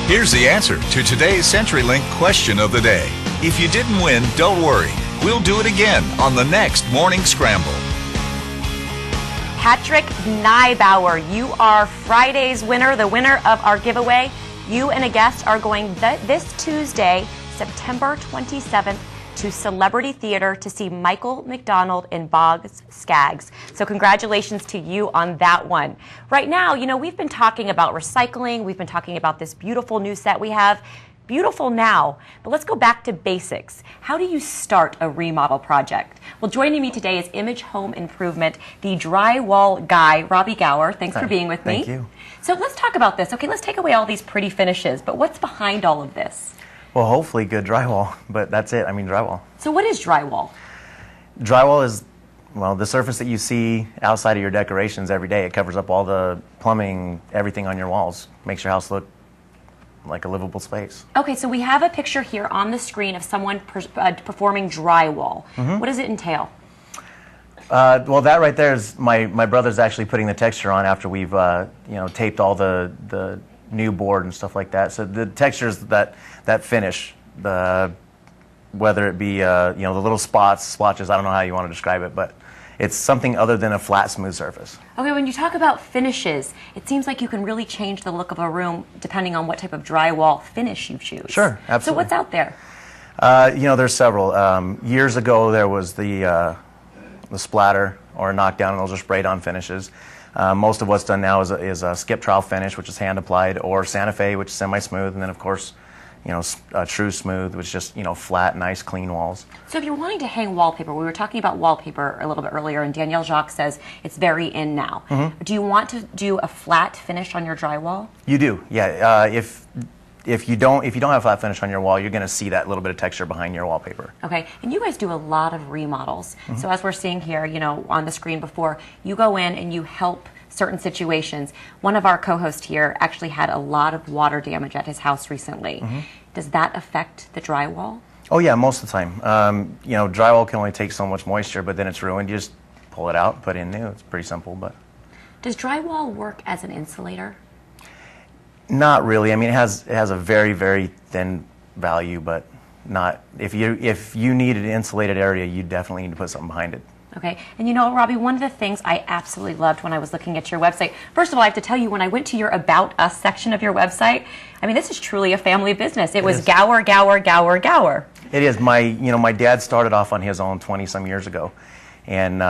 Here's the answer to today's CenturyLink question of the day. If you didn't win, don't worry. We'll do it again on the next Morning Scramble. Patrick Neibauer, you are Friday's winner, the winner of our giveaway. You and a guest are going this Tuesday, September 27th, to Celebrity Theater to see Michael McDonald in Boggs Skaggs. So congratulations to you on that one. Right now, you know, we've been talking about recycling. We've been talking about this beautiful new set we have. Beautiful now, but let's go back to basics. How do you start a remodel project? Well, joining me today is Image Home Improvement, the Drywall Guy, Robbie Gower. Thanks for being with me. Thank you. So let's talk about this. Okay, let's take away all these pretty finishes, but what's behind all of this? Well, hopefully good drywall, but that's it. I mean, drywall. So what is drywall? Drywall is, well, the surface that you see outside of your decorations every day. It covers up all the plumbing, everything on your walls. Makes your house look like a livable space. Okay, so we have a picture here on the screen of someone performing drywall. What does it entail? Well, that right there is my brother's actually putting the texture on after we've you know, taped all the new board and stuff like that. So the textures that finish, whether it be you know, the little splotches, I don't know how you want to describe it, but it's something other than a flat, smooth surface. Okay, when you talk about finishes, it seems like you can really change the look of a room depending on what type of drywall finish you choose. Sure, absolutely. So what's out there? You know, there's several. Years ago, there was the splatter or knockdown, and those are sprayed-on finishes. Most of what's done now is a skip trowel finish, which is hand-applied, or Santa Fe, which is semi-smooth, and then, of course, you know, true smooth, which is just, you know, flat, nice, clean walls. So if you're wanting to hang wallpaper, we were talking about wallpaper a little bit earlier, and Danielle Jacques says it's very in now. Do you want to do a flat finish on your drywall? You do, yeah. If you don't have a flat finish on your wall, you're going to see that little bit of texture behind your wallpaper. Okay, and you guys do a lot of remodels. So as we're seeing here, you know, on the screen before, you go in and you help certain situations. One of our co-hosts here actually had a lot of water damage at his house recently. Does that affect the drywall? Oh yeah, most of the time. You know, drywall can only take so much moisture, but then it's ruined. You just pull it out, put in new. It's pretty simple. But does drywall work as an insulator? Not really. I mean, it has a very, very thin value, but not. If you need an insulated area, you definitely need to put something behind it. Okay, and you know, Robbie, one of the things I absolutely loved when I was looking at your website, first of all, I have to tell you, when I went to your About Us section of your website, I mean, this is truly a family business. It was Gower, Gower, Gower, Gower. It is. My dad started off on his own 20-some years ago, and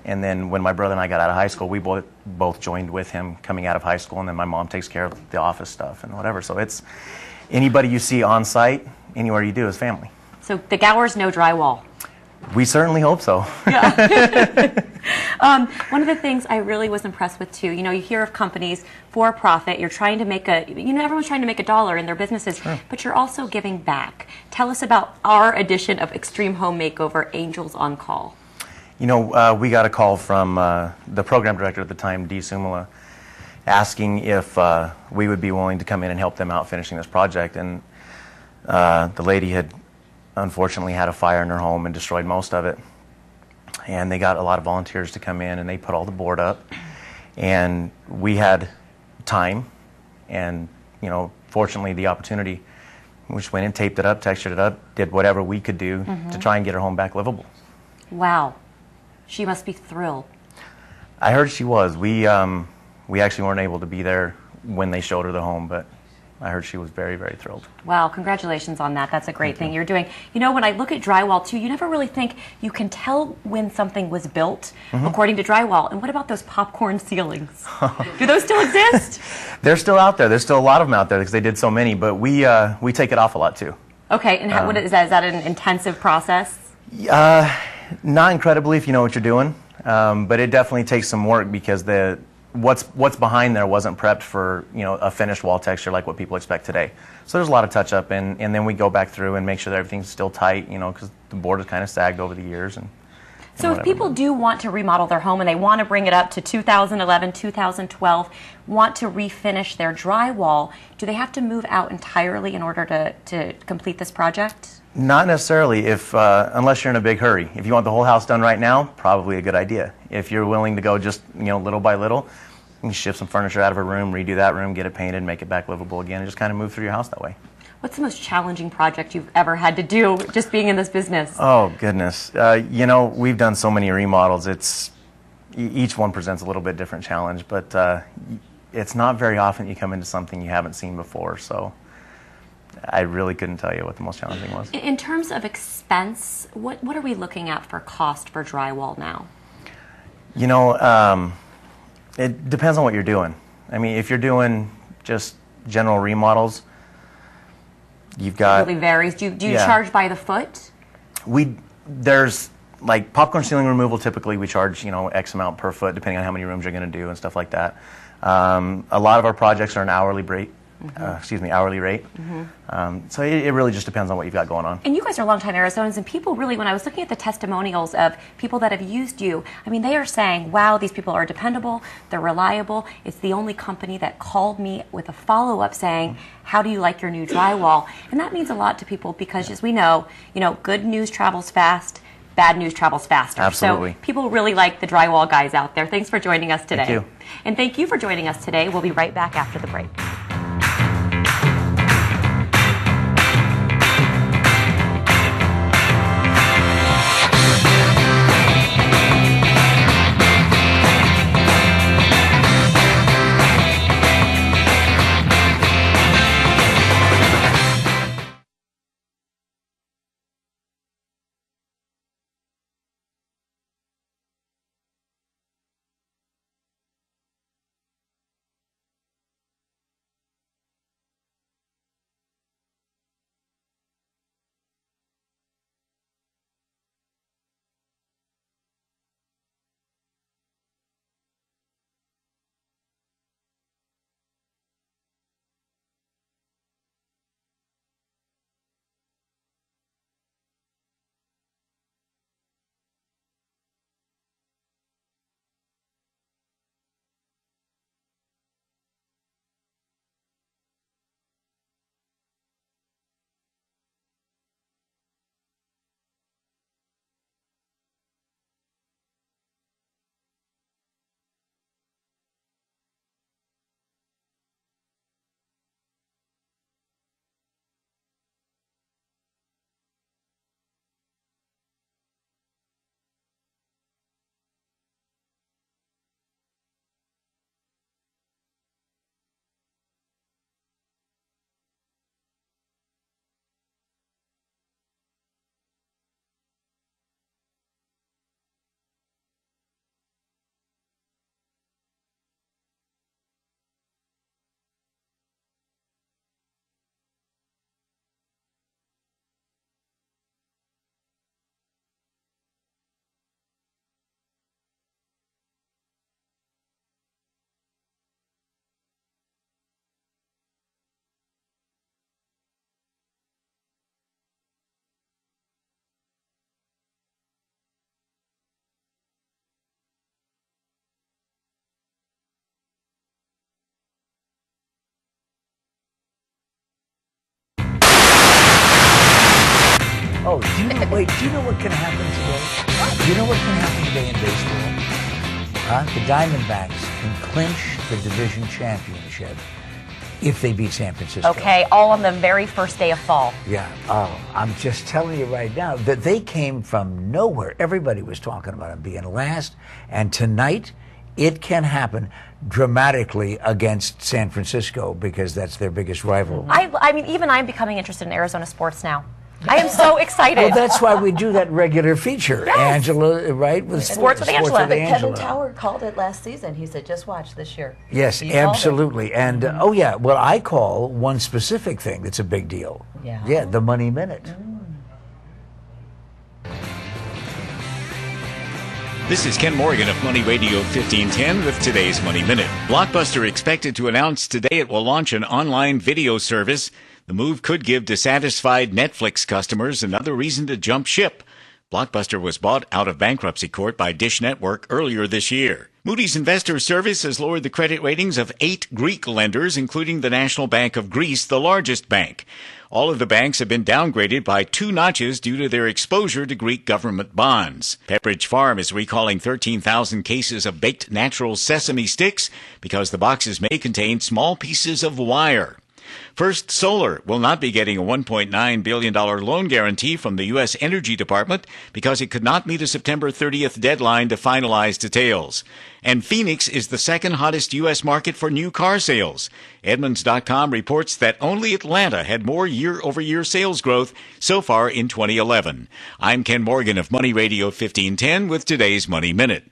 then when my brother and I got out of high school, we both joined with him coming out of high school, and then my mom takes care of the office stuff and whatever. So it's anybody you see on site, anywhere you do is family. So the Gowers know drywall. We certainly hope so. Yeah. One of the things I really was impressed with too, you know, you hear of companies for profit, you're trying to make everyone's trying to make a dollar in their businesses, but you're also giving back. Tell us about our edition of Extreme Home Makeover, Angels on Call. You know, we got a call from the program director at the time, Dee Sumala, asking if we would be willing to come in and help them out finishing this project, and the lady had unfortunately had a fire in her home and destroyed most of it, and they got a lot of volunteers to come in and they put all the board up, and we had time and, you know, fortunately the opportunity. We just went and taped it up, textured it up, did whatever we could do to try and get her home back livable. Wow, she must be thrilled. I heard she was. We actually weren't able to be there when they showed her the home, but I heard she was very, very thrilled. Wow, congratulations on that. That's a great thing you're doing. You know, when I look at drywall too, you never really think you can tell when something was built according to drywall. And what about those popcorn ceilings? Do those still exist? They're still out there. There's still a lot of them out there because they did so many, but we take it off a lot too. Okay, and what is that? Is that an intensive process? Not incredibly if you know what you're doing, but it definitely takes some work because what's behind there wasn't prepped for, you know, a finished wall texture like what people expect today. So there's a lot of touch up, and then we go back through and make sure that everything's still tight, you know, because the board has kind of sagged over the years. So if people do want to remodel their home and they want to bring it up to 2011, 2012, want to refinish their drywall, do they have to move out entirely in order to complete this project? Not necessarily, unless you're in a big hurry. If you want the whole house done right now, probably a good idea. If you're willing to go just, you know, little by little, You can shift some furniture out of a room, redo that room, get it painted, make it back livable again, and just kind of move through your house that way. What's the most challenging project you've ever had to do just being in this business? Oh, goodness. You know, we've done so many remodels. Each one presents a little bit different challenge, but it's not very often you come into something you haven't seen before, so I really couldn't tell you what the most challenging was. In terms of expense, what are we looking at for cost for drywall now? You know, it depends on what you're doing. I mean, if you're doing just general remodels, you've got... It really varies. Do you charge by the foot? There's like popcorn ceiling removal. Typically, we charge X amount per foot, depending on how many rooms you're going to do and stuff like that. A lot of our projects are an hourly rate. Hourly rate. So it really just depends on what you've got going on. And you guys are longtime Arizonans, and people really, when I was looking at the testimonials of people that have used you, I mean, they are saying, wow, these people are dependable, they're reliable. It's the only company that called me with a follow-up saying, how do you like your new drywall? And that means a lot to people because, as we know, good news travels fast, bad news travels faster. Absolutely. So people really like the drywall guys out there. Thanks for joining us today. Thank you. And thank you for joining us today. We'll be right back after the break. Oh, do you know what can happen today? Do you know what can happen today in baseball? The Diamondbacks can clinch the division championship if they beat San Francisco. Okay, all on the very first day of fall. Yeah. Oh, I'm just telling you right now that they came from nowhere. Everybody was talking about them being last, and tonight it can happen dramatically against San Francisco because that's their biggest rival. I mean, even I'm becoming interested in Arizona sports now. I am so excited. Well, that's why we do that regular feature, Yes. Angela, right? With Sports with Angela. But Kevin Tower called it last season. He said, just watch this year. Yes, He called absolutely. And, oh, yeah, well, I call one specific thing that's a big deal. Yeah. Yeah, the Money Minute. This is Ken Morgan of Money Radio 1510 with today's Money Minute. Blockbuster expected to announce today it will launch an online video service. The move could give dissatisfied Netflix customers another reason to jump ship. Blockbuster was bought out of bankruptcy court by Dish Network earlier this year. Moody's Investor Service has lowered the credit ratings of 8 Greek lenders, including the National Bank of Greece, the largest bank. All of the banks have been downgraded by 2 notches due to their exposure to Greek government bonds. Pepperidge Farm is recalling 13,000 cases of baked natural sesame sticks because the boxes may contain small pieces of wire. First Solar will not be getting a $1.9 billion loan guarantee from the U.S. Energy Department because it could not meet a September 30th deadline to finalize details. And Phoenix is the second hottest U.S. market for new car sales. Edmunds.com reports that only Atlanta had more year-over-year sales growth so far in 2011. I'm Ken Morgan of Money Radio 1510 with today's Money Minute.